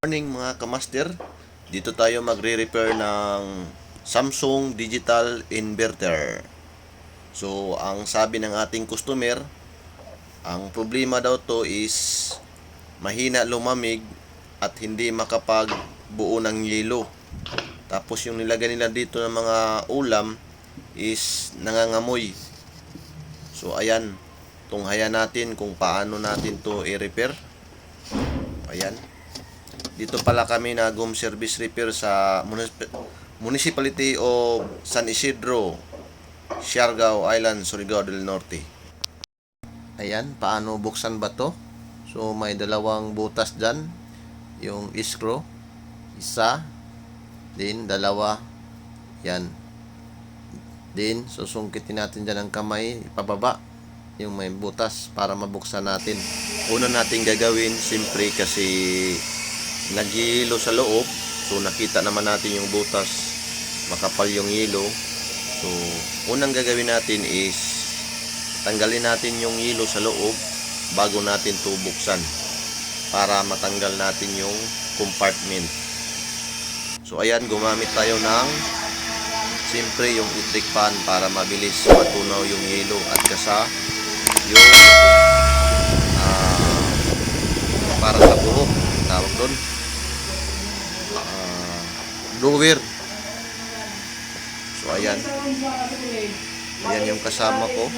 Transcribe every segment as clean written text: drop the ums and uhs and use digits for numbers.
Morning mga kamaster, dito tayo magre-repair ng Samsung Digital Inverter. So ang sabi ng ating customer, ang problema daw to is mahina lumamig at hindi makapagbuo ng yelo. Tapos yung nilagay nila dito ng mga ulam is nangangamoy. So ayan, tunghayan natin kung paano natin to i-repair. Ayan. Dito pala kami nag-home service repair sa Municipality of San Isidro, Siargao Island, Surigao del Norte. Ayan, paano buksan ba to? So may dalawang butas dyan. Yung screw, isa, din dalawa, yan. Din susungkitin natin dyan ang kamay, pababa yung may butas para mabuksan natin. Una natin gagawin, simpre kasi nagyelo sa loob, so nakita naman natin yung butas, makapal yung yelo. So unang gagawin natin is tanggalin natin yung yelo sa loob bago natin ito buksan para matanggal natin yung compartment. So ayan, gumamit tayo ng siyempre yung electric fan para mabilis matunaw yung yelo at kasa yung para sa buhok, tawag doon blower. So ayan, ayan yung kasama ko,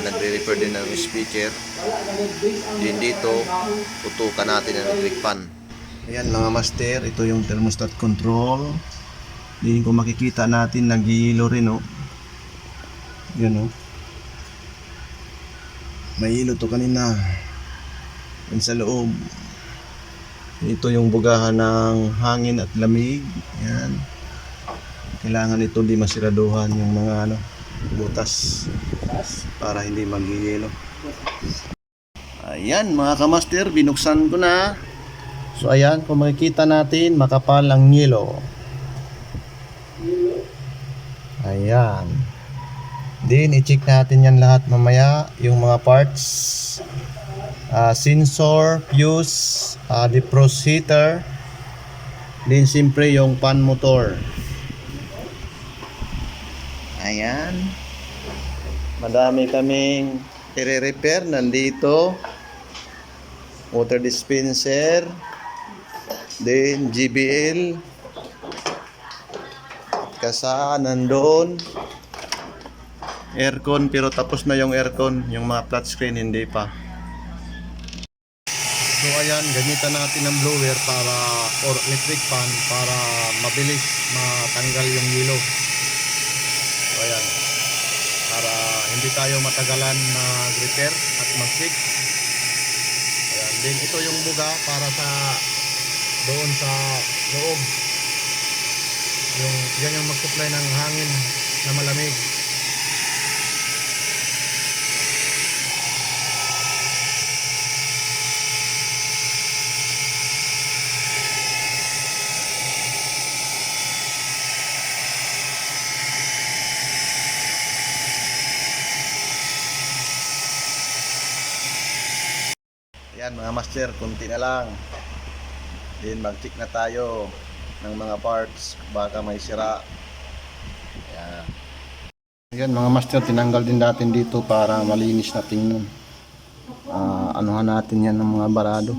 nagre-repair din ng speaker. Din dito tutukan natin ang electric fan. Ayan mga master, ito yung thermostat control. Din kung makikita natin nag-yelo rin, oh. Yan, oh. May yelo to kanina yan sa loob. Ito yung bugahan ng hangin at lamig. Yan. Kailangan ito di masiraduhan yung mga butas para hindi mag-yelo. Ayan mga kamaster, binuksan ko na. So ayan, kung makikita natin, makapal ang yelo. Ayan. Then i-check natin yan lahat mamaya, yung mga parts. Sensor, fuse, defrost heater, din siyempre yung fan motor. Ayan, madami kaming i-repair. Nandito water dispenser, din GBL, kasa nandun, aircon pero tapos na yung aircon, yung mga flat screen hindi pa. So ayan, gamitan natin ng blower para or electric fan para mabilis matanggal yung yelo. So ayan, para hindi tayo matagalan mag-repair at mag-fix. Ayan, din ito yung buga para sa doon sa loob. Yung yan yung mag-supply ng hangin na malamig. Yan mga master, kunti na lang. Then mag-check na tayo ng mga parts, baka may sira. Yan. Yan mga master, tinanggal din natin dito para malinis na tingnan. Anuhan natin yan ng mga barado.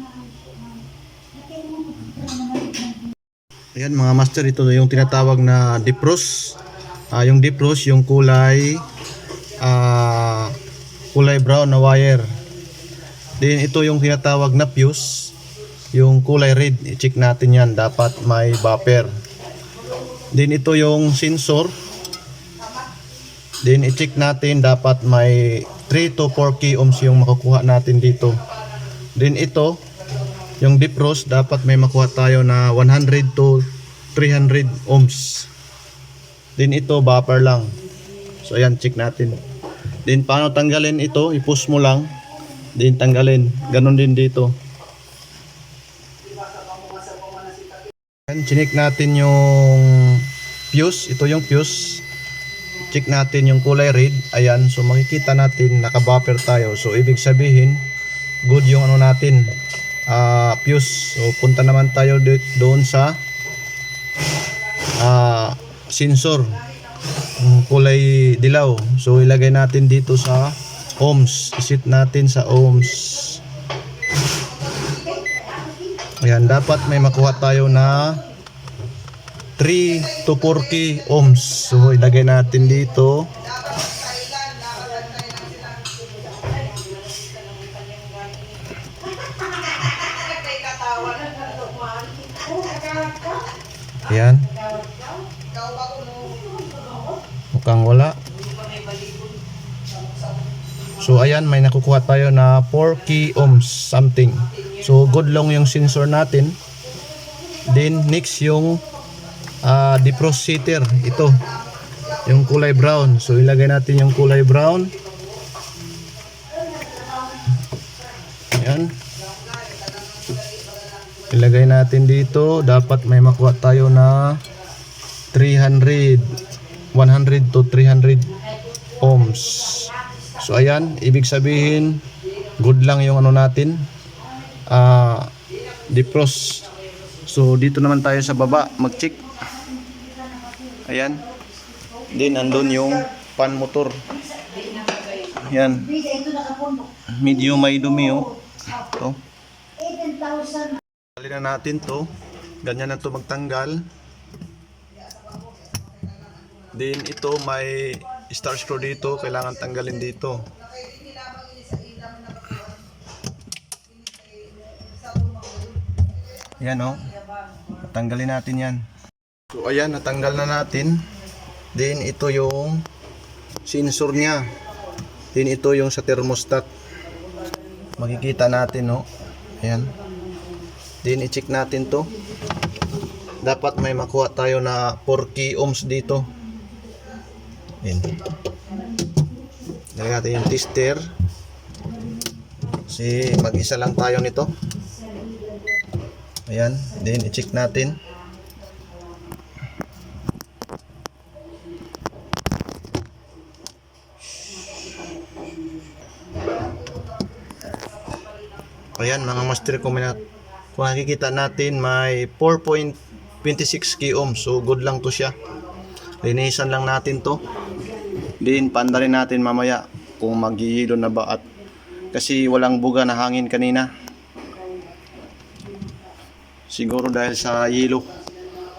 Yan mga master, ito yung tinatawag na defrost. Yung defrost, yung kulay brown na wire. Then ito yung tinatawag na fuse, yung kulay red. I-check natin yan, dapat may buffer. Then ito yung sensor. Then i-check natin, dapat may 3 to 4 k ohms yung makukuha natin dito. Then ito, yung defrost, dapat may makuha tayo na 100 to 300 ohms. Then ito, buffer lang. So ayan, check natin. Then paano tanggalin ito? I-push mo lang. Din tanggalin, ganon din dito. Chinik natin yung fuse, ito yung fuse. Check natin yung kulay red. Ayan, so makikita natin naka-buffer tayo. So ibig sabihin good yung natin. fuse. So punta naman tayo doon sa sensor, kulay dilaw. So ilagay natin dito sa ohms, isit natin sa ohms. Ayan, dapat may makuha tayo na 3 to 4 ohms. So ilagay natin dito. Ayan. Mukhang wala. So ayan, may nakukuha tayo na 4 ohms something. So good long yung sensor natin. Then next yung defrost heater. Ito yung kulay brown. So ilagay natin yung kulay brown. Ayan. Ilagay natin dito. Dapat may makuha tayo na 100 to 300 ohms. So ayan, ibig sabihin good lang yung ano natin, defrost. So dito naman tayo sa baba mag-check. Ayan. Then andun yung fan motor. Ayan. Medyo may dumi oh. Ito. Tanggalin na natin to. Ganyan na to magtanggal. Then ito may star screw dito, kailangan tanggalin dito. Yan oh. Tanggalin natin yan. So ayan, natanggal na natin. Then ito yung sensor niya. Then ito yung sa thermostat. Makikita natin no. Ayan. Then i-check natin to. Dapat may makuha tayo na 4 ohms dito. Ayan. Lagyan natin yung tester. Kasi mag-isa lang tayo nito. Ayan. Then i-check natin. Ayan mga master, kung nakikita natin may 4.26 ohms. So good lang to siya. Linisan lang natin to. Then paandarin natin mamaya kung maghihilo na ba, at kasi walang buga na hangin kanina. Siguro dahil sa yelo,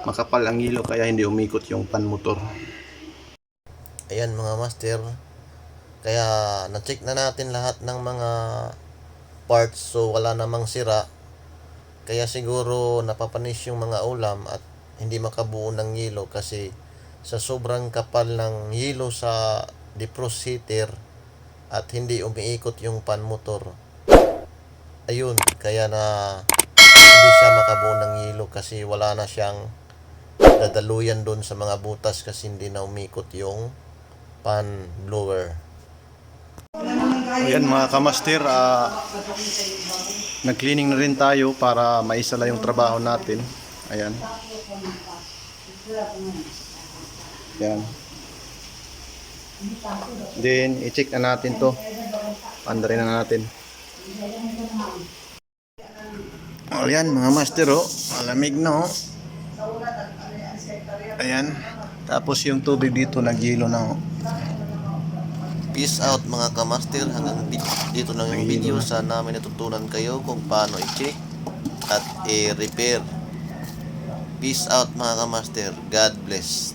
makapal ang yelo kaya hindi umikot yung pan motor. Ayan mga master, kaya na-check na natin lahat ng mga parts, so wala namang sira. Kaya siguro napapanis yung mga ulam at hindi makabuo ng yelo kasi sa sobrang kapal ng yelo sa defrost heater at hindi umiikot yung pan motor. Ayun, kaya na hindi siya makabuo ng yelo kasi wala na siyang dadaluyan doon sa mga butas kasi hindi na umikot yung pan blower. Ayan mga kamaster, nag-cleaning na rin tayo para maisala yung trabaho natin. Ayan. Ayan. Then i-check na natin to. Pandarin na natin. Ayan mga master oh, malamig na oh. Ayan. Tapos yung tubig dito nagyelo na oh. Peace out mga kamaster, hanggang dito lang yung video. Sana may natutunan kayo kung paano i-check at i-repair. Peace out mga kamaster, God bless.